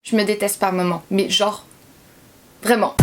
Je me déteste par moments, mais genre, vraiment.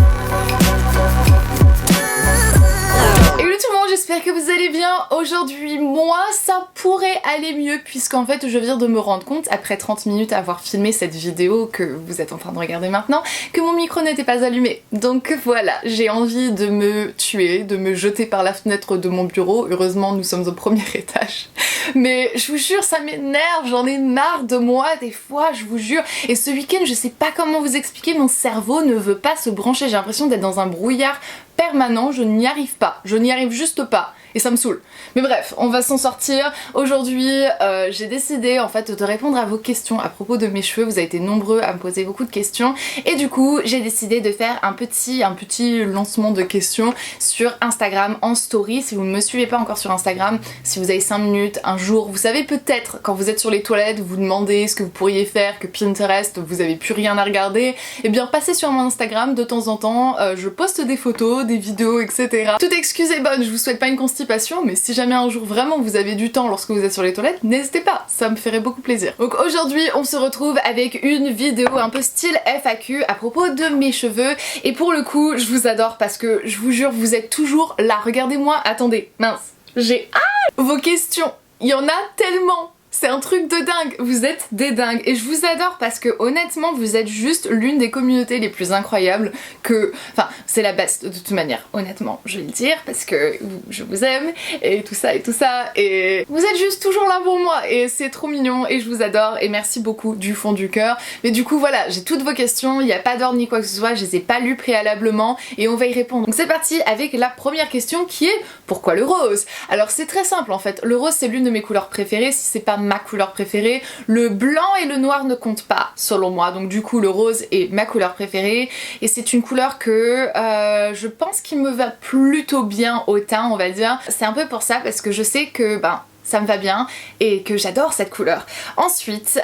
Hello tout le monde, j'espère que vous allez bien. Aujourd'hui, moi, ça pourrait aller mieux puisqu'en fait, je viens de me rendre compte, après 30 minutes à avoir filmé cette vidéo que vous êtes en train de regarder maintenant, que mon micro n'était pas allumé. Donc voilà, j'ai envie de me tuer, de me jeter par la fenêtre de mon bureau. Heureusement, nous sommes au premier étage. Mais je vous jure, ça m'énerve, j'en ai marre de moi des fois, je vous jure. Et ce week-end, je sais pas comment vous expliquer, mon cerveau ne veut pas se brancher. J'ai l'impression d'être dans un brouillard permanent, je n'y arrive pas, je n'y arrive juste pas. Et ça me saoule. Mais bref, on va s'en sortir. Aujourd'hui, j'ai décidé en fait de répondre à vos questions à propos de mes cheveux. Vous avez été nombreux à me poser beaucoup de questions. Et du coup, j'ai décidé de faire un petit lancement de questions sur Instagram en story. Si vous ne me suivez pas encore sur Instagram, si vous avez 5 minutes, un jour, vous savez peut-être quand vous êtes sur les toilettes, vous vous demandez ce que vous pourriez faire, que Pinterest, vous avez plus rien à regarder. Et bien, passez sur mon Instagram de temps en temps. Je poste des photos, des vidéos, etc. Toute excuse est bonne, je vous souhaite pas une constipation, mais si jamais un jour vraiment vous avez du temps lorsque vous êtes sur les toilettes, n'hésitez pas, ça me ferait beaucoup plaisir. Donc aujourd'hui on se retrouve avec une vidéo un peu style FAQ à propos de mes cheveux, et pour le coup je vous adore parce que je vous jure vous êtes toujours là, regardez-moi, attendez, mince, j'ai vos questions, il y en a tellement. C'est un truc de dingue, vous êtes des dingues et je vous adore parce que honnêtement vous êtes juste l'une des communautés les plus incroyables que... Enfin c'est la best de toute manière, honnêtement je vais le dire parce que je vous aime et tout ça et vous êtes juste toujours là pour moi et c'est trop mignon et je vous adore et merci beaucoup du fond du cœur. Mais du coup voilà, j'ai toutes vos questions, il n'y a pas d'ordre ni quoi que ce soit, je les ai pas lues préalablement et on va y répondre. Donc c'est parti avec la première question qui est pourquoi le rose? Alors c'est très simple en fait, le rose c'est l'une de mes couleurs préférées, si c'est pas ma couleur préférée. Le blanc et le noir ne comptent pas selon moi, donc du coup le rose est ma couleur préférée et c'est une couleur que je pense qu'il me va plutôt bien au teint, on va dire. C'est un peu pour ça parce que je sais que ça me va bien et que j'adore cette couleur. Ensuite,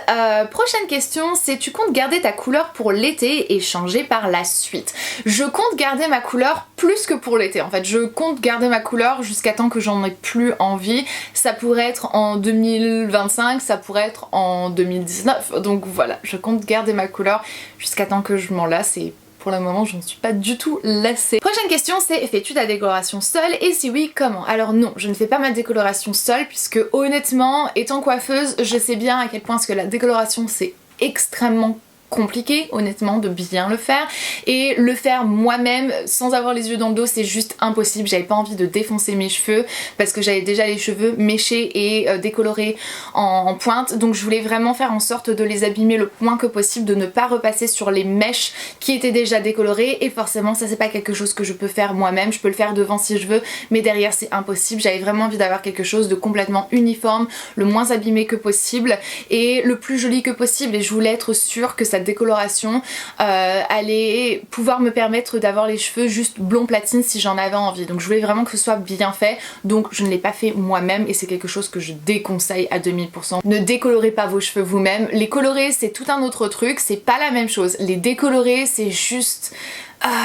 prochaine question, c'est tu comptes garder ta couleur pour l'été et changer par la suite? Je compte garder ma couleur plus que pour l'été en fait. Je compte garder ma couleur jusqu'à temps que j'en ai plus envie. Ça pourrait être en 2025, ça pourrait être en 2019. Donc voilà, je compte garder ma couleur jusqu'à temps que je m'en lasse et pour le moment, je ne suis pas du tout lassée. Prochaine question, c'est fais-tu ta décoloration seule? Et si oui, comment? Alors non, je ne fais pas ma décoloration seule puisque honnêtement, étant coiffeuse, je sais bien à quel point que la décoloration c'est extrêmement compliqué honnêtement de bien le faire et le faire moi-même sans avoir les yeux dans le dos c'est juste impossible. J'avais pas envie de défoncer mes cheveux parce que j'avais déjà les cheveux méchés et décolorés en pointe, donc je voulais vraiment faire en sorte de les abîmer le moins que possible, de ne pas repasser sur les mèches qui étaient déjà décolorées et forcément ça c'est pas quelque chose que je peux faire moi-même. Je peux le faire devant si je veux mais derrière c'est impossible. J'avais vraiment envie d'avoir quelque chose de complètement uniforme, le moins abîmé que possible et le plus joli que possible et je voulais être sûre que ça décoloration allait pouvoir me permettre d'avoir les cheveux juste blond platine si j'en avais envie. Donc je voulais vraiment que ce soit bien fait, donc je ne l'ai pas fait moi-même et c'est quelque chose que je déconseille à 2000%. Ne décolorez pas vos cheveux vous-même. Les colorer c'est tout un autre truc, c'est pas la même chose. Les décolorer c'est juste...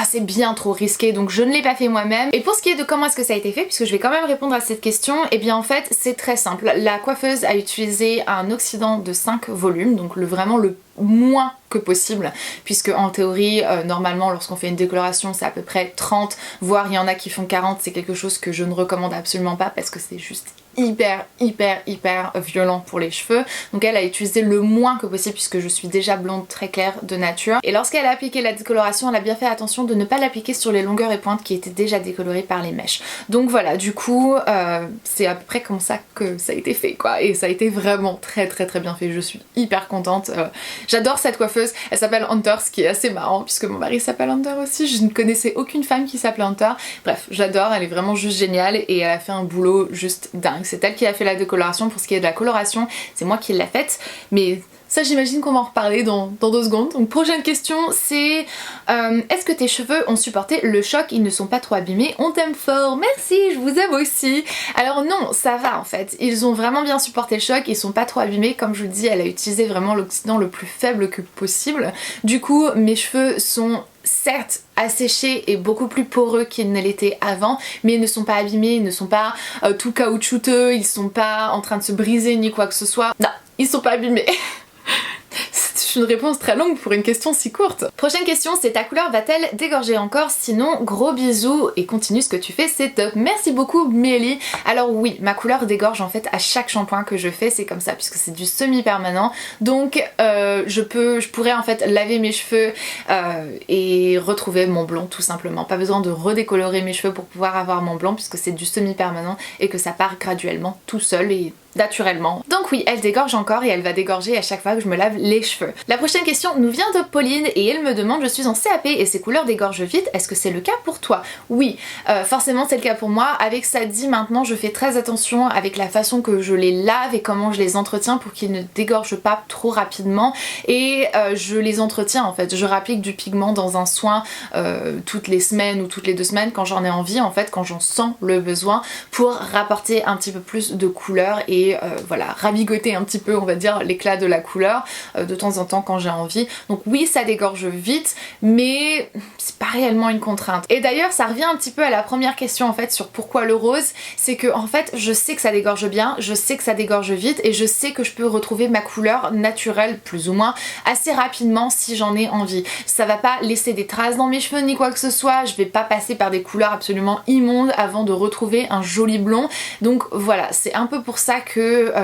c'est bien trop risqué, donc je ne l'ai pas fait moi-même. Et pour ce qui est de comment est-ce que ça a été fait, puisque je vais quand même répondre à cette question, et bien en fait c'est très simple. La coiffeuse a utilisé un oxydant de 5 volumes, donc vraiment le moins que possible, puisque en théorie normalement lorsqu'on fait une décoloration c'est à peu près 30, voire il y en a qui font 40, c'est quelque chose que je ne recommande absolument pas parce que c'est juste hyper violent pour les cheveux. Donc elle a utilisé le moins que possible puisque je suis déjà blonde très claire de nature. Et lorsqu'elle a appliqué la décoloration, elle a bien fait attention de ne pas l'appliquer sur les longueurs et pointes qui étaient déjà décolorées par les mèches. Donc voilà, du coup c'est à peu près comme ça que ça a été fait quoi. Et ça a été vraiment très bien fait, je suis hyper contente. J'adore cette coiffeuse, elle s'appelle Hunter, ce qui est assez marrant puisque mon mari s'appelle Hunter aussi. Je ne connaissais aucune femme qui s'appelait Hunter. Bref, j'adore, elle est vraiment juste géniale et elle a fait un boulot juste dingue. C'est elle qui a fait la décoloration. Pour ce qui est de la coloration, c'est moi qui l'ai faite, mais ça j'imagine qu'on va en reparler dans 2 secondes. Donc prochaine question c'est est-ce que tes cheveux ont supporté le choc? Ils ne sont pas trop abîmés? On t'aime fort, merci, je vous aime aussi. Alors non, ça va en fait, ils ont vraiment bien supporté le choc, ils sont pas trop abîmés. Comme je vous dis, elle a utilisé vraiment l'oxydant le plus faible que possible. Du coup mes cheveux sont certes asséchés et beaucoup plus poreux qu'ils ne l'étaient avant, mais ils ne sont pas abîmés, ils ne sont pas tout caoutchouteux, ils sont pas en train de se briser ni quoi que ce soit. Non, ils sont pas abîmés. une réponse très longue pour une question si courte. Prochaine question, c'est ta couleur va-t-elle dégorger encore? Sinon, gros bisous et continue ce que tu fais, c'est top. Merci beaucoup Mélie. Alors oui, ma couleur dégorge en fait à chaque shampoing que je fais, c'est comme ça puisque c'est du semi-permanent. Donc je pourrais en fait laver mes cheveux et retrouver mon blond tout simplement. Pas besoin de redécolorer mes cheveux pour pouvoir avoir mon blond puisque c'est du semi-permanent et que ça part graduellement tout seul et naturellement. Donc oui, elle dégorge encore et elle va dégorger à chaque fois que je me lave les cheveux. La prochaine question nous vient de Pauline et elle me demande: je suis en CAP et ces couleurs dégorgent vite, est-ce que c'est le cas pour toi? Oui, forcément c'est le cas pour moi. Avec ça dit, maintenant je fais très attention avec la façon que je les lave et comment je les entretiens pour qu'ils ne dégorgent pas trop rapidement et je les entretiens en fait. Je rapplique du pigment dans un soin toutes les semaines ou toutes les 2 semaines quand j'en ai envie en fait, quand j'en sens le besoin pour rapporter un petit peu plus de couleur et voilà, ravigoter un petit peu on va dire l'éclat de la couleur de temps en temps quand j'ai envie. Donc oui, ça dégorge vite mais c'est pas réellement une contrainte. Et d'ailleurs ça revient un petit peu à la première question en fait sur pourquoi le rose, c'est que en fait je sais que ça dégorge bien, je sais que ça dégorge vite et je sais que je peux retrouver ma couleur naturelle plus ou moins assez rapidement si j'en ai envie. Ça va pas laisser des traces dans mes cheveux ni quoi que ce soit, je vais pas passer par des couleurs absolument immondes avant de retrouver un joli blond. Donc voilà, c'est un peu pour ça que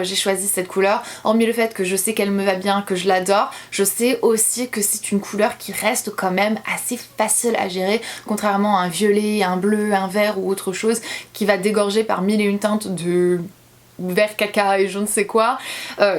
j'ai choisi cette couleur. Hormis le fait que je sais qu'elle me va bien, que je l'adore, je sais aussi que c'est une couleur qui reste quand même assez facile à gérer, contrairement à un violet, un bleu, un vert ou autre chose qui va dégorger par 1001 teintes de vert caca et je ne sais quoi.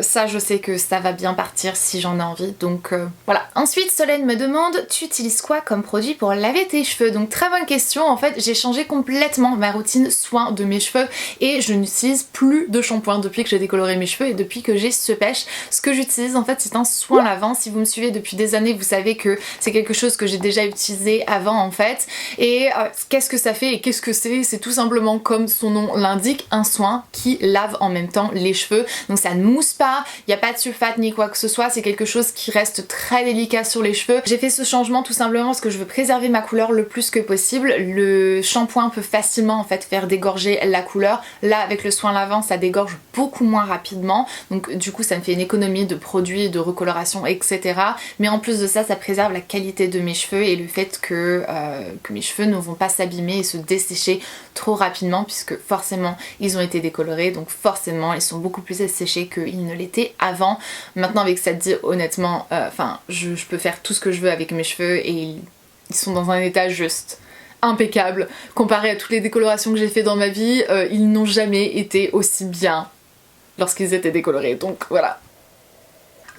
Ça je sais que ça va bien partir si j'en ai envie, donc voilà. Ensuite Solène me demande: tu utilises quoi comme produit pour laver tes cheveux? Donc très bonne question. En fait j'ai changé complètement ma routine soin de mes cheveux et je n'utilise plus de shampoing depuis que j'ai décoloré mes cheveux et depuis que j'ai ce pêche. Ce que j'utilise en fait c'est un soin lavant. Si vous me suivez depuis des années vous savez que c'est quelque chose que j'ai déjà utilisé avant en fait. Et qu'est-ce que ça fait et qu'est-ce que c'est? C'est tout simplement comme son nom l'indique, un soin qui lave en même temps les cheveux, donc ça ne mousse pas, il n'y a pas de sulfate ni quoi que ce soit, c'est quelque chose qui reste très délicat sur les cheveux. J'ai fait ce changement tout simplement parce que je veux préserver ma couleur le plus que possible. Le shampoing peut facilement en fait faire dégorger la couleur, là avec le soin lavant ça dégorge beaucoup moins rapidement, donc du coup ça me fait une économie de produits, de recoloration etc. Mais en plus de ça, ça préserve la qualité de mes cheveux et le fait que mes cheveux ne vont pas s'abîmer et se dessécher trop rapidement puisque forcément ils ont été décolorés, donc forcément ils sont beaucoup plus asséchés qu'ils ne l'étaient avant. Maintenant avec ça dit honnêtement, je peux faire tout ce que je veux avec mes cheveux et ils sont dans un état juste impeccable. Comparé à toutes les décolorations que j'ai fait dans ma vie, ils n'ont jamais été aussi bien lorsqu'ils étaient décolorés, donc voilà.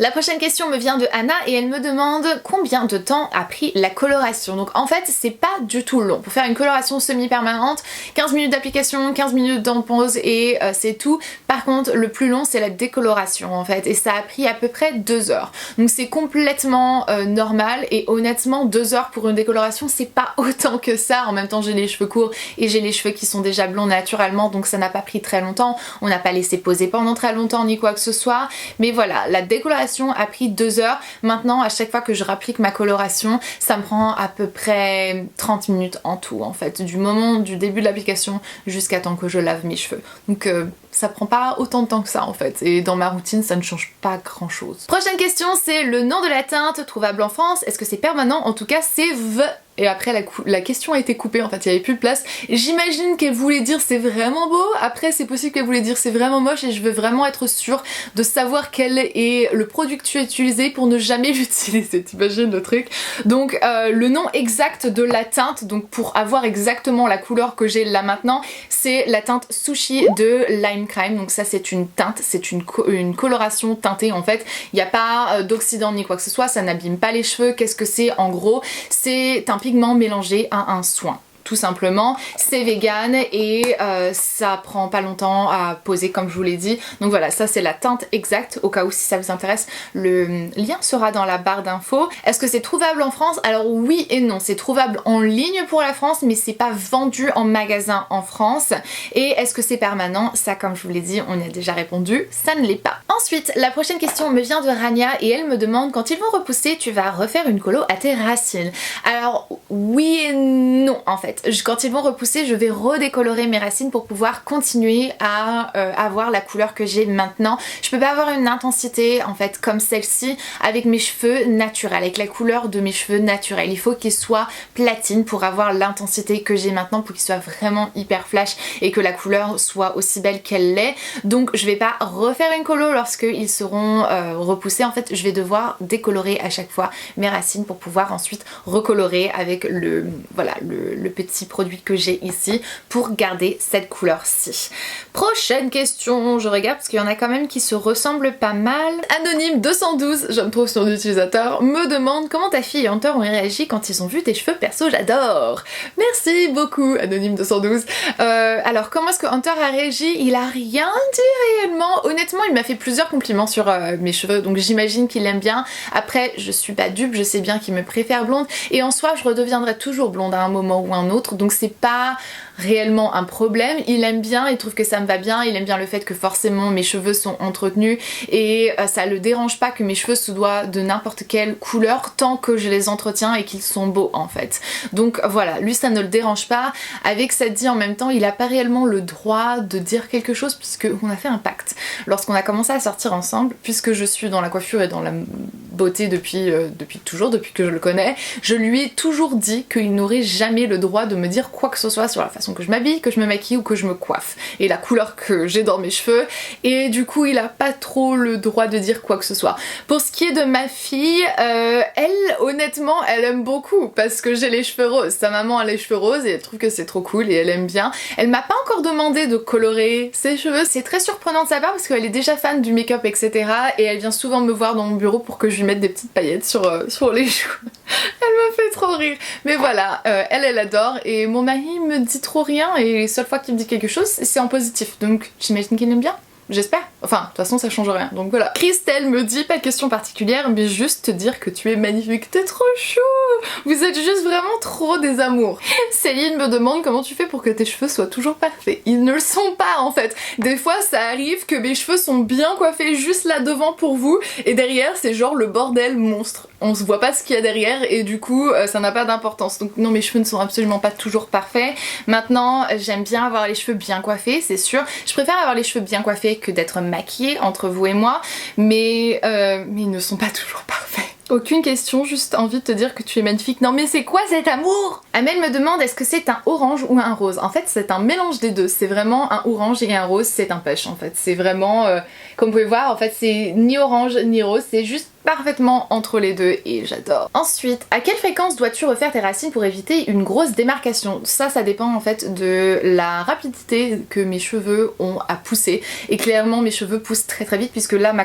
La prochaine question me vient de Anna et elle me demande combien de temps a pris la coloration. Donc en fait c'est pas du tout long. Pour faire une coloration semi-permanente, 15 minutes d'application, 15 minutes d'en pause et c'est tout. Par contre le plus long c'est la décoloration en fait et ça a pris à peu près 2 heures. Donc c'est complètement normal et honnêtement 2 heures pour une décoloration c'est pas autant que ça. En même temps j'ai les cheveux courts et j'ai les cheveux qui sont déjà blonds naturellement donc ça n'a pas pris très longtemps. On n'a pas laissé poser pendant très longtemps ni quoi que ce soit. Mais voilà, la décoloration a pris 2 heures. Maintenant à chaque fois que je rapplique ma coloration ça me prend à peu près 30 minutes en tout en fait, du moment du début de l'application jusqu'à temps que je lave mes cheveux. Donc ça prend pas autant de temps que ça en fait et dans ma routine ça ne change pas grand chose. Prochaine question, c'est le nom de la teinte trouvable en France, est-ce que c'est permanent? En tout cas c'est et après la question a été coupée en fait, il n'y avait plus de place. J'imagine qu'elle voulait dire c'est vraiment beau, après c'est possible qu'elle voulait dire c'est vraiment moche et je veux vraiment être sûre de savoir quel est le produit que tu as utilisé pour ne jamais l'utiliser, t'imagines le truc. Donc le nom exact de la teinte, donc pour avoir exactement la couleur que j'ai là maintenant, c'est la teinte Sushi de Lime Crime. Donc ça c'est une teinte, c'est une coloration teintée en fait, il n'y a pas d'oxydant ni quoi que ce soit, ça n'abîme pas les cheveux. Qu'est-ce que c'est en gros? C'est un pigment mélangé à un soin. Tout simplement, c'est vegan et ça prend pas longtemps à poser comme je vous l'ai dit. Donc voilà, ça c'est la teinte exacte, au cas où si ça vous intéresse, le lien sera dans la barre d'infos. Est-ce que c'est trouvable en France? Alors oui et non, c'est trouvable en ligne pour la France mais c'est pas vendu en magasin en France. Et est-ce que c'est permanent? Ça comme je vous l'ai dit, on y a déjà répondu, ça ne l'est pas. Ensuite, la prochaine question me vient de Rania et elle me demande quand ils vont repousser, tu vas refaire une colo à tes racines? Alors oui et non en fait. fait. Quand ils vont repousser, je vais redécolorer mes racines pour pouvoir continuer à avoir la couleur que j'ai maintenant. Je peux pas avoir une intensité en fait comme celle-ci avec mes cheveux naturels, avec la couleur de mes cheveux naturels. Il faut qu'ils soient platine pour avoir l'intensité que j'ai maintenant, pour qu'ils soient vraiment hyper flash et que la couleur soit aussi belle qu'elle l'est. Donc je vais pas refaire une colo lorsqu'ils seront repoussés. En fait, je vais devoir décolorer à chaque fois mes racines pour pouvoir ensuite recolorer avec le petit produit que j'ai ici pour garder cette couleur-ci. Prochaine question, je regarde parce qu'il y en a quand même qui se ressemblent pas mal. Anonyme 212, je me trouve sur l'utilisateur, me demande comment ta fille et Hunter ont réagi quand ils ont vu tes cheveux. Perso, j'adore. Merci beaucoup Anonyme 212. Alors comment est-ce que Hunter a réagi? Il a rien dit réellement. Honnêtement, il m'a fait plusieurs compliments sur mes cheveux, donc j'imagine qu'il aime bien. Après, je suis pas dupe, je sais bien qu'il me préfère blonde et en soi, je redeviendrai toujours blonde à un moment ou un autre, donc c'est pas réellement un problème. Il aime bien, il trouve que ça me va bien, il aime bien le fait que forcément mes cheveux sont entretenus et ça le dérange pas que mes cheveux soient de n'importe quelle couleur tant que je les entretiens et qu'ils sont beaux en fait. Donc voilà, lui ça ne le dérange pas. Avec ça dit en même temps, il a pas réellement le droit de dire quelque chose puisque on a fait un pacte. Lorsqu'on a commencé à sortir ensemble, puisque je suis dans la coiffure et dans la beauté depuis toujours, depuis que je le connais, je lui ai toujours dit qu'il n'aurait jamais le droit de me dire quoi que ce soit sur la façon que je m'habille, que je me maquille ou que je me coiffe et la couleur que j'ai dans mes cheveux, et du coup il a pas trop le droit de dire quoi que ce soit. Pour ce qui est de ma fille, elle honnêtement elle aime beaucoup parce que j'ai les cheveux roses. Sa maman a les cheveux roses et elle trouve que c'est trop cool et elle aime bien. Elle m'a pas encore demandé de colorer ses cheveux, c'est très surprenant de sa part parce qu'elle est déjà fan du make-up etc. et elle vient souvent me voir dans mon bureau pour que je lui mette des petites paillettes sur les joues. Elle me fait trop rire. Mais voilà, elle adore et mon mari me dit trop rien et les seules fois qu'il me dit quelque chose c'est en positif, donc j'imagine qu'il aime bien. J'espère. Enfin, de toute façon ça change rien, donc voilà. Christelle me dit, pas de question particulière, mais juste te dire que tu es magnifique, t'es trop chou. Vous êtes juste vraiment trop des amours. Céline me demande comment tu fais pour que tes cheveux soient toujours parfaits. Ils ne le sont pas en fait. Des fois ça arrive que mes cheveux sont bien coiffés juste là devant pour vous, et derrière c'est genre le bordel monstre. On se voit pas ce qu'il y a derrière et du coup ça n'a pas d'importance. Donc non, mes cheveux ne sont absolument pas toujours parfaits. Maintenant j'aime bien avoir les cheveux bien coiffés, c'est sûr. Je préfère avoir les cheveux bien coiffés que d'être maquillée entre vous et moi, mais ils ne sont pas toujours parfaits. Aucune question, juste envie de te dire que tu es magnifique. Non mais c'est quoi cet amour? Amel me demande est-ce que c'est un orange ou un rose? En fait c'est un mélange des deux, c'est vraiment un orange et un rose, c'est un push en fait. C'est vraiment, comme vous pouvez voir, en fait c'est ni orange ni rose, c'est juste parfaitement entre les deux et j'adore. Ensuite, à quelle fréquence dois-tu refaire tes racines pour éviter une grosse démarcation? Ça dépend en fait de la rapidité que mes cheveux ont à pousser, et clairement mes cheveux poussent très très vite puisque là ma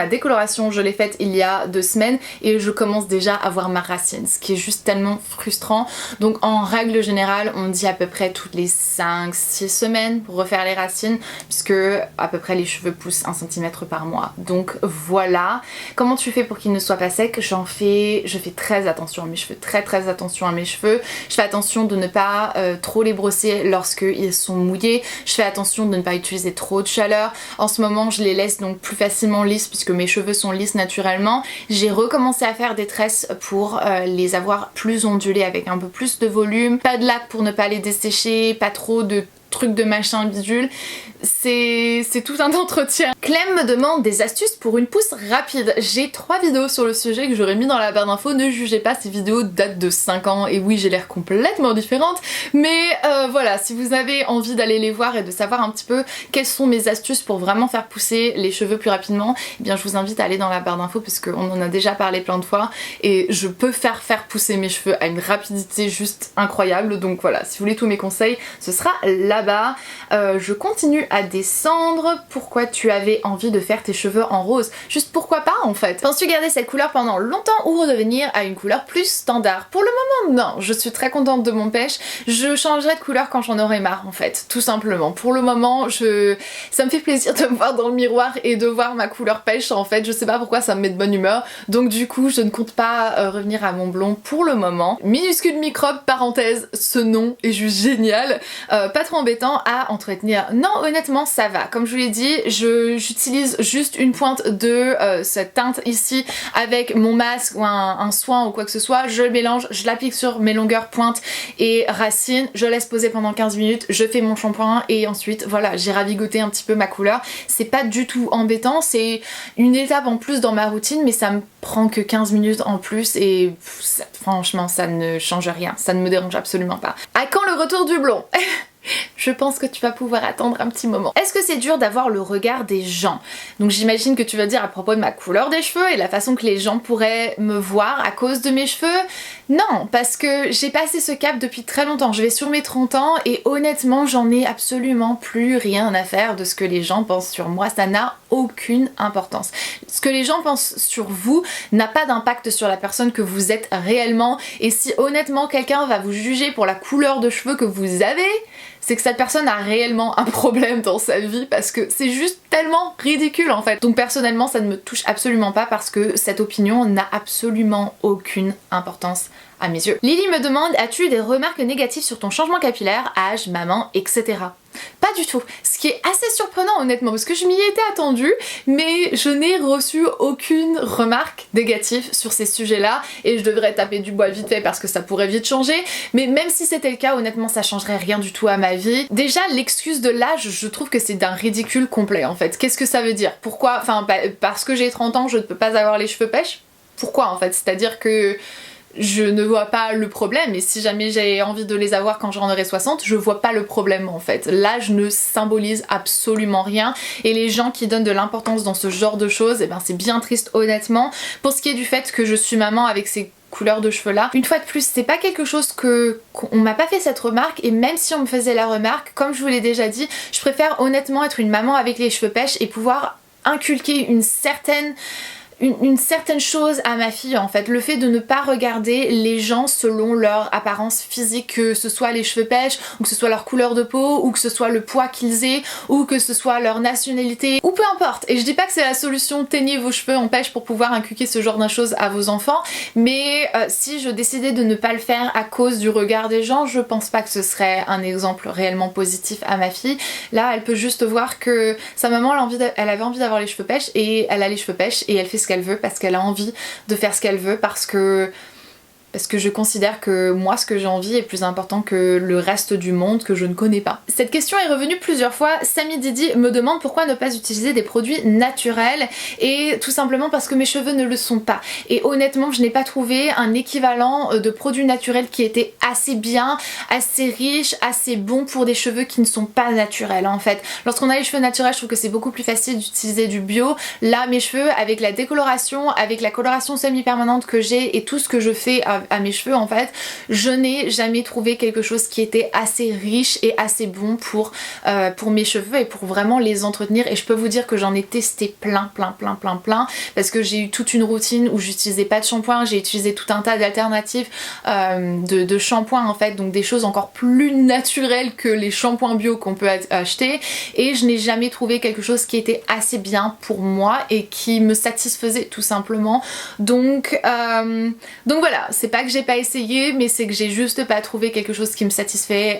décoloration je l'ai faite il y a 2 semaines et je commence déjà à voir ma racine, ce qui est juste tellement frustrant. Donc en règle générale on dit à peu près toutes les 5-6 semaines pour refaire les racines puisque à peu près les cheveux poussent 1 cm par mois. Donc voilà. Comment tu fais pour qu'ils ne soient pas secs? Je fais très attention à mes cheveux, très attention à mes cheveux. Je fais attention de ne pas trop les brosser lorsqu'ils sont mouillés. Je fais attention de ne pas utiliser trop de chaleur. En ce moment je les laisse donc plus facilement lisses puisque mes cheveux sont lisses naturellement. J'ai recommencé à faire des tresses pour les avoir plus ondulés avec un peu plus de volume. Pas de lac pour ne pas les dessécher, pas trop de trucs de machin bidule. C'est tout un entretien. Clem me demande des astuces pour une pousse rapide. J'ai 3 vidéos sur le sujet que j'aurais mis dans la barre d'infos. Ne jugez pas, ces vidéos datent de 5 ans et oui j'ai l'air complètement différente, mais voilà, si vous avez envie d'aller les voir et de savoir un petit peu quelles sont mes astuces pour vraiment faire pousser les cheveux plus rapidement, eh bien je vous invite à aller dans la barre d'infos parce qu'on en a déjà parlé plein de fois et je peux faire pousser mes cheveux à une rapidité juste incroyable. Donc voilà, si vous voulez tous mes conseils, ce sera là-bas. Je continue à descendre. Pourquoi tu avais envie de faire tes cheveux en rose? Juste pourquoi pas en fait? Penses-tu garder cette couleur pendant longtemps ou redevenir à une couleur plus standard? Pour le moment non, je suis très contente de mon pêche. Je changerai de couleur quand j'en aurai marre en fait, tout simplement. Pour le moment ça me fait plaisir de me voir dans le miroir et de voir ma couleur pêche en fait. Je sais pas pourquoi ça me met de bonne humeur, donc du coup je ne compte pas revenir à mon blond pour le moment. Minuscule microbe, parenthèse, ce nom est juste génial. Pas trop embêté embêtant à entretenir. Non, honnêtement ça va. Comme je vous l'ai dit, j'utilise juste une pointe de cette teinte ici avec mon masque ou un soin ou quoi que ce soit. Je le mélange, je l'applique sur mes longueurs pointe et racines, je laisse poser pendant 15 minutes, je fais mon shampoing et ensuite voilà, j'ai ravigoté un petit peu ma couleur. C'est pas du tout embêtant, c'est une étape en plus dans ma routine, mais ça me prend que 15 minutes en plus et franchement ça ne change rien, ça ne me dérange absolument pas. À quand le retour du blond? Je pense que tu vas pouvoir attendre un petit moment. Est-ce que c'est dur d'avoir le regard des gens? Donc j'imagine que tu vas dire à propos de ma couleur des cheveux et la façon que les gens pourraient me voir à cause de mes cheveux. Non, parce que j'ai passé ce cap depuis très longtemps. Je vais sur mes 30 ans et honnêtement j'en ai absolument plus rien à faire de ce que les gens pensent sur moi. Ça n'a aucune importance. Ce que les gens pensent sur vous n'a pas d'impact sur la personne que vous êtes réellement. Et si honnêtement quelqu'un va vous juger pour la couleur de cheveux que vous avez, c'est que cette personne a réellement un problème dans sa vie parce que c'est juste tellement ridicule en fait. Donc personnellement ça ne me touche absolument pas parce que cette opinion n'a absolument aucune importance à mes yeux. Lily me demande, as-tu des remarques négatives sur ton changement capillaire, âge, maman, etc. Pas du tout. Ce qui est assez surprenant honnêtement parce que je m'y étais attendue mais je n'ai reçu aucune remarque négative sur ces sujets-là et je devrais taper du bois vite fait parce que ça pourrait vite changer, mais même si c'était le cas honnêtement ça changerait rien du tout à ma vie. Déjà l'excuse de l'âge, je trouve que c'est d'un ridicule complet en fait. Qu'est-ce que ça veut dire? Pourquoi? Enfin parce que j'ai 30 ans je ne peux pas avoir les cheveux pêches? Pourquoi en fait? C'est-à-dire que je ne vois pas le problème et si jamais j'ai envie de les avoir quand j'en aurai 60, je vois pas le problème en fait. L'âge ne symbolise absolument rien et les gens qui donnent de l'importance dans ce genre de choses, eh ben c'est bien triste honnêtement. Pour ce qui est du fait que je suis maman avec ces couleurs de cheveux là, une fois de plus c'est pas quelque chose qu'on m'a pas fait cette remarque et même si on me faisait la remarque, comme je vous l'ai déjà dit, je préfère honnêtement être une maman avec les cheveux pêches et pouvoir inculquer une certaine chose à ma fille en fait, le fait de ne pas regarder les gens selon leur apparence physique, que ce soit les cheveux pêches ou que ce soit leur couleur de peau ou que ce soit le poids qu'ils aient ou que ce soit leur nationalité ou peu importe. Et je dis pas que c'est la solution teignez vos cheveux en pêche pour pouvoir inculquer ce genre de choses à vos enfants, mais si je décidais de ne pas le faire à cause du regard des gens, je pense pas que ce serait un exemple réellement positif à ma fille. Là elle peut juste voir que sa maman elle avait envie d'avoir les cheveux pêches et elle a les cheveux pêches et elle fait ce qu'elle veut parce qu'elle a envie de faire ce qu'elle veut parce que je considère que moi ce que j'ai envie est plus important que le reste du monde que je ne connais pas. Cette question est revenue plusieurs fois. Samy Didi me demande pourquoi ne pas utiliser des produits naturels et tout simplement parce que mes cheveux ne le sont pas. Et honnêtement je n'ai pas trouvé un équivalent de produits naturels qui était assez bien, assez riche, assez bon pour des cheveux qui ne sont pas naturels en fait. Lorsqu'on a les cheveux naturels je trouve que c'est beaucoup plus facile d'utiliser du bio. Là mes cheveux avec la décoloration, avec la coloration semi-permanente que j'ai et tout ce que je fais à mes cheveux en fait, je n'ai jamais trouvé quelque chose qui était assez riche et assez bon pour mes cheveux et pour vraiment les entretenir. Et je peux vous dire que j'en ai testé plein parce que j'ai eu toute une routine où j'utilisais pas de shampoing, j'ai utilisé tout un tas d'alternatives de shampoing en fait, donc des choses encore plus naturelles que les shampoings bio qu'on peut acheter et je n'ai jamais trouvé quelque chose qui était assez bien pour moi et qui me satisfaisait tout simplement. Donc voilà, c'est pas que j'ai pas essayé mais c'est que j'ai juste pas trouvé quelque chose qui me satisfait,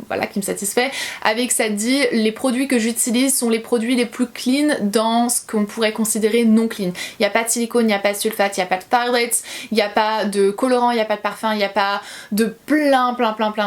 voilà, qui me satisfait. Avec ça dit, les produits que j'utilise sont les produits les plus clean dans ce qu'on pourrait considérer non clean. Il n'y a pas de silicone, il n'y a pas de sulfate, il n'y a pas de phthalates, il n'y a pas de colorant, il n'y a pas de parfum, il n'y a pas de plein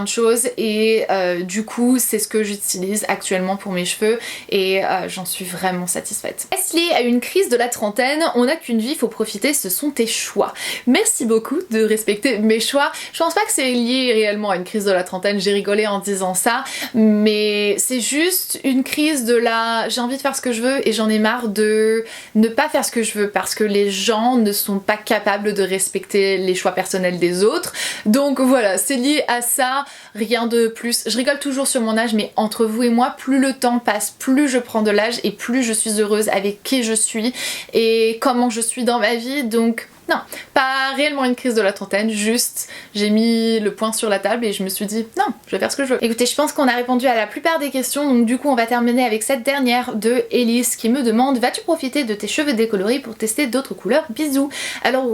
de choses et du coup c'est ce que j'utilise actuellement pour mes cheveux et j'en suis vraiment satisfaite. Est-ce lié à une crise de la trentaine? On n'a qu'une vie, faut profiter, ce sont tes choix. Merci beaucoup de respecter mes choix. Je pense pas que c'est lié réellement à une crise de la trentaine, j'ai rigolé en disant ça, mais c'est juste une crise de la j'ai envie de faire ce que je veux et j'en ai marre de ne pas faire ce que je veux parce que les gens ne sont pas capables de respecter les choix personnels des autres. Donc voilà, c'est lié à ça, rien de plus. Je rigole toujours sur mon âge mais entre vous et moi, plus le temps passe, plus je prends de l'âge et plus je suis heureuse avec qui je suis et comment je suis dans ma vie. Donc non, pas réellement une crise de la trentaine, juste j'ai mis le point sur la table et je me suis dit non, je vais faire ce que je veux. Écoutez, je pense qu'on a répondu à la plupart des questions, donc du coup on va terminer avec cette dernière de Elise qui me demande vas-tu profiter de tes cheveux décolorés pour tester d'autres couleurs? Bisous. Alors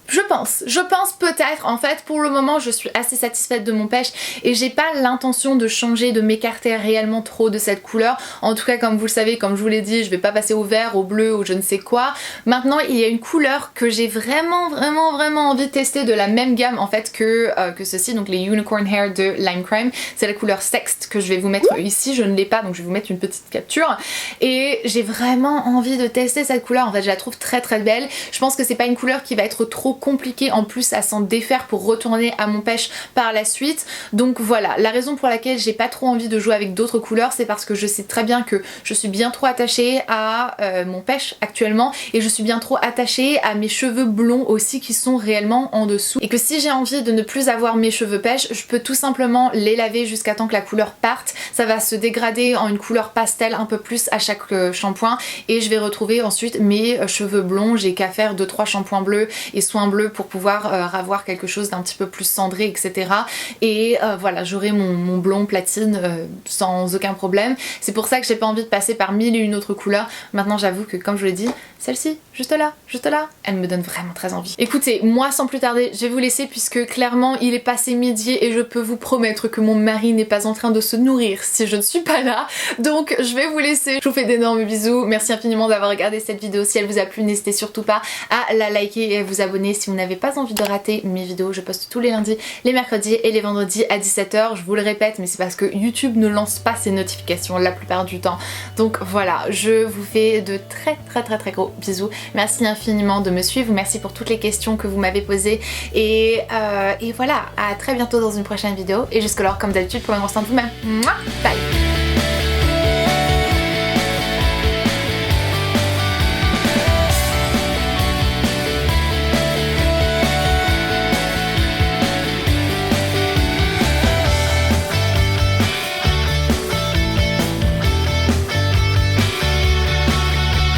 Je pense peut-être. En fait, pour le moment, je suis assez satisfaite de mon pêche et j'ai pas l'intention de changer, de m'écarter réellement trop de cette couleur. En tout cas, comme vous le savez, comme je vous l'ai dit, je vais pas passer au vert, au bleu, au je ne sais quoi. Maintenant, il y a une couleur que j'ai vraiment envie de tester de la même gamme en fait que ceci, donc les Unicorn Hair de Lime Crime. C'est la couleur Sext que je vais vous mettre ici. Je ne l'ai pas, donc je vais vous mettre une petite capture. Et j'ai vraiment envie de tester cette couleur. En fait, je la trouve très belle. Je pense que c'est pas une couleur qui va être trop compliqué en plus à s'en défaire pour retourner à mon pêche par la suite. Donc voilà, la raison pour laquelle j'ai pas trop envie de jouer avec d'autres couleurs, c'est parce que je sais très bien que je suis bien trop attachée à mon pêche actuellement et je suis bien trop attachée à mes cheveux blonds aussi qui sont réellement en dessous, et que si j'ai envie de ne plus avoir mes cheveux pêche, je peux tout simplement les laver jusqu'à temps que la couleur parte. Ça va se dégrader en une couleur pastel un peu plus à chaque shampoing et je vais retrouver ensuite mes cheveux blonds. J'ai qu'à faire 2-3 shampoings bleus et soins bleus pour pouvoir avoir quelque chose d'un petit peu plus cendré, etc. Et voilà, j'aurai mon blond platine sans aucun problème. C'est pour ça que j'ai pas envie de passer par 1000 et une autres couleurs. Maintenant j'avoue que comme je vous l'ai dit, celle-ci, juste là, elle me donne vraiment très envie. Écoutez, moi sans plus tarder, je vais vous laisser puisque clairement il est passé midi et je peux vous promettre que mon mari n'est pas en train de se nourrir si je ne suis pas là. Donc je vais vous laisser, je vous fais d'énormes bisous. Merci infiniment d'avoir regardé cette vidéo. Si elle vous a plu, n'hésitez surtout pas à la liker et à vous abonner si vous n'avez pas envie de rater mes vidéos. Je poste tous les lundis, les mercredis et les vendredis à 17 h. Je vous le répète, mais c'est parce que YouTube ne lance pas ses notifications la plupart du temps. Donc voilà, je vous fais de très gros bisous. Merci infiniment de me suivre. Merci pour toutes les questions que vous m'avez posées. Et voilà, à très bientôt dans une prochaine vidéo. Et jusque-là, comme d'habitude, prenez soin de vous-même. Bye!